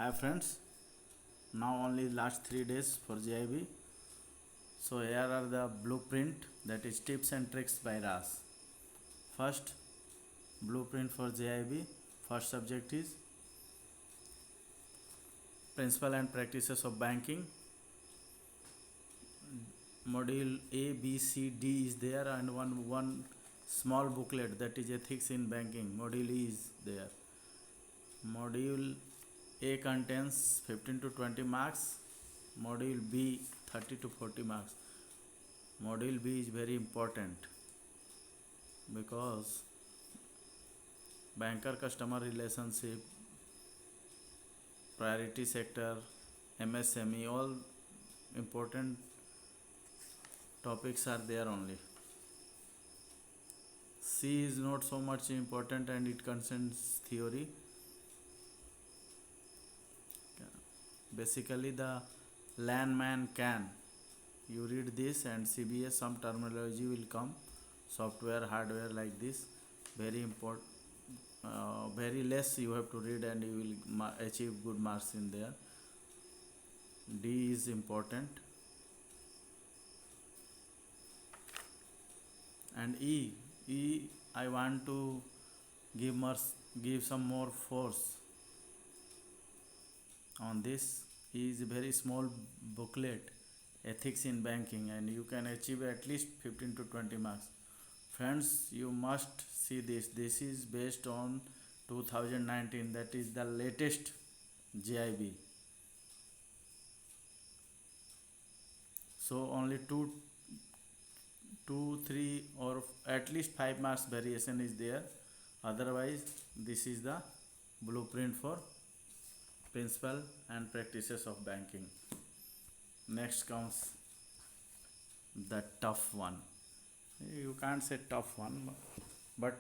Hi friends, now only last 3 days for JIB. So here are the blueprint, that is tips and tricks by RAS. First blueprint for JIB. First subject is Principle and Practices of Banking. Module A, B, C, D is there, and one small booklet, that is Ethics in Banking. Module E is there. Module A contains 15 to 20 marks. Module B 30 to 40 marks. Module B is very important because banker customer relationship, priority sector, MSME, all important topics are there only. C is not so much important and it contains theory. Basically the landman can. You read this and CBS some terminology will come, software, hardware, like this. Very important. Very less you have to read and you will achieve good marks in there. D is important. And E I want to give some more force on this. E is a very small booklet, Ethics in Banking, and you can achieve at least 15 to 20 marks. Friends, you must see this. This is based on 2019, that is the latest JIB. So only two, three, or at least 5 marks variation is there. Otherwise, this is the blueprint for Principle and Practices of Banking. Next comes the tough one. You can't say tough one, but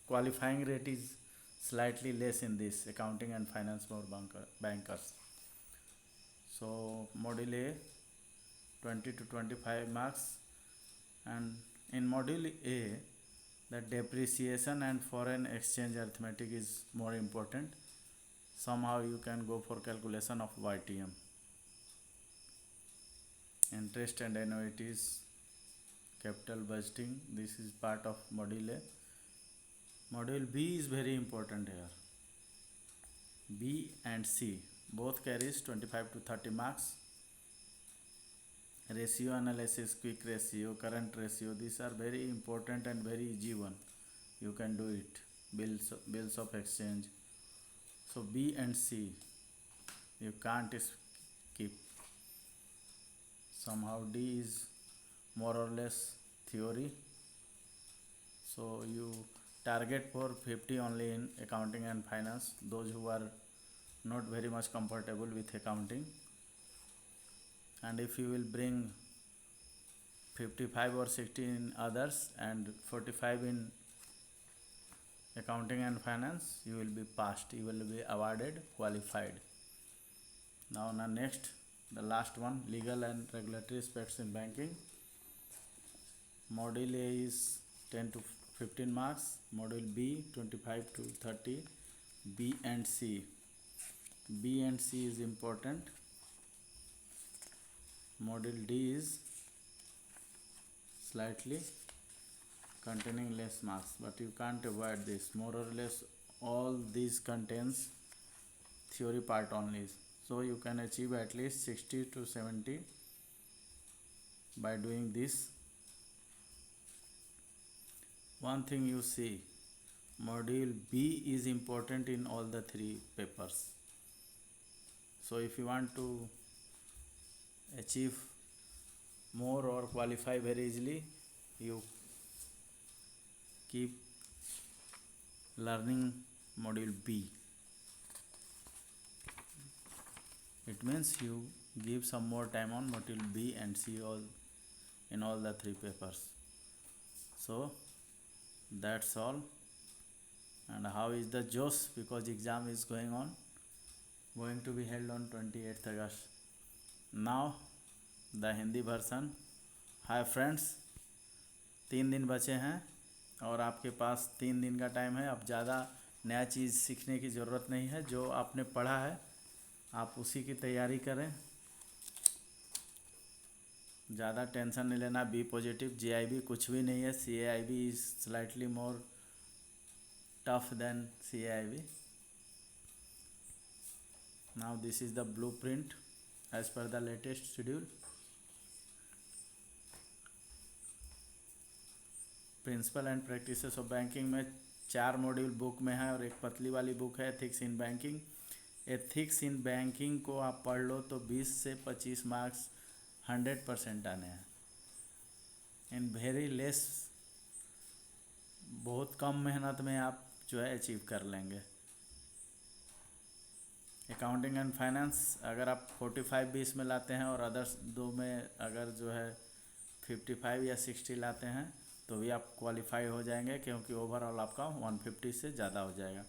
qualifying rate is slightly less in this, accounting and finance for bankers. So module A 20 to 25 marks, and in module A the depreciation and foreign exchange arithmetic is more important. Somehow you can go for calculation of YTM. Interest and annuities, capital budgeting, this is part of module A. Module B is very important here. B and C both carries 25 to 30 marks. Ratio analysis, quick ratio, current ratio, these are very important and very easy one. You can do it. Bills of exchange. So B and C you can't skip. Somehow D is more or less theory. So you target for 50 only in accounting and finance, those who are not very much comfortable with accounting. And if you will bring 55 or 60 in others and 45 in accounting and finance, you will be passed, you will be awarded qualified. Now next, the last one, legal and regulatory aspects in banking. Module A is 10 to 15 marks, module B 25 to 30. B and C is important. Module D is slightly containing less marks, but you can't avoid this. More or less all these contains theory part only, so you can achieve at least 60 to 70 by doing this. One thing you see, module B is important in all the three papers. So if you want to achieve more or qualify very easily, you keep learning module B. It means you give some more time on module B and C in all the three papers. So that's all. And how is the Josh? Because exam is going to be held on 28th August. Now the Hindi version. Hi friends, 3 दिन बचे हैं और आपके पास 3 दिन का time है. अब ज़्यादा नया चीज़ सीखने की ज़रूरत नहीं है. जो आपने पढ़ा है आप उसी की तैयारी करें, ज़्यादा टेंशन नहीं लेना। बी पॉजिटिव, JIB कुछ भी नहीं है, CAIB is slightly more tough than CAIB। Now this is the blueprint as per the latest schedule. Principle and practices of banking में 4 मॉड्यूल बुक में है और एक पतली वाली बुक है ethics in banking. Ethics in banking को आप पढ़ लो तो 20 से 25 मार्क्स 100% आने हैं इन वेरी लेस, बहुत कम मेहनत में आप जो है अचीव कर लेंगे। अकाउंटिंग एंड फाइनेंस अगर आप 45-20 में लाते हैं और अदर्स दो में अगर जो है 55 या 60 लाते हैं तो भी आप क्वालिफाई हो जाएंगे, क्योंकि ओवरऑल आपका 150 से ज़्यादा हो जाएगा।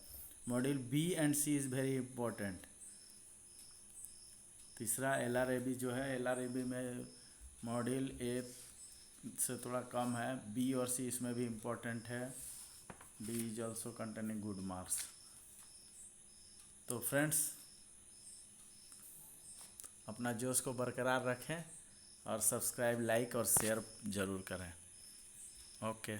Module B and C is very important. तीसरा LRAB जो है, LRAB में मॉड्यूल A से थोड़ा कम है, B और C इसमें भी इम्पोर्टेंट है। D is also containing good marks. तो फ्रेंड्स अपना जोश को बरकरार रखें और सब्सक्राइब, लाइक और शेयर ज़रूर करें। ओके।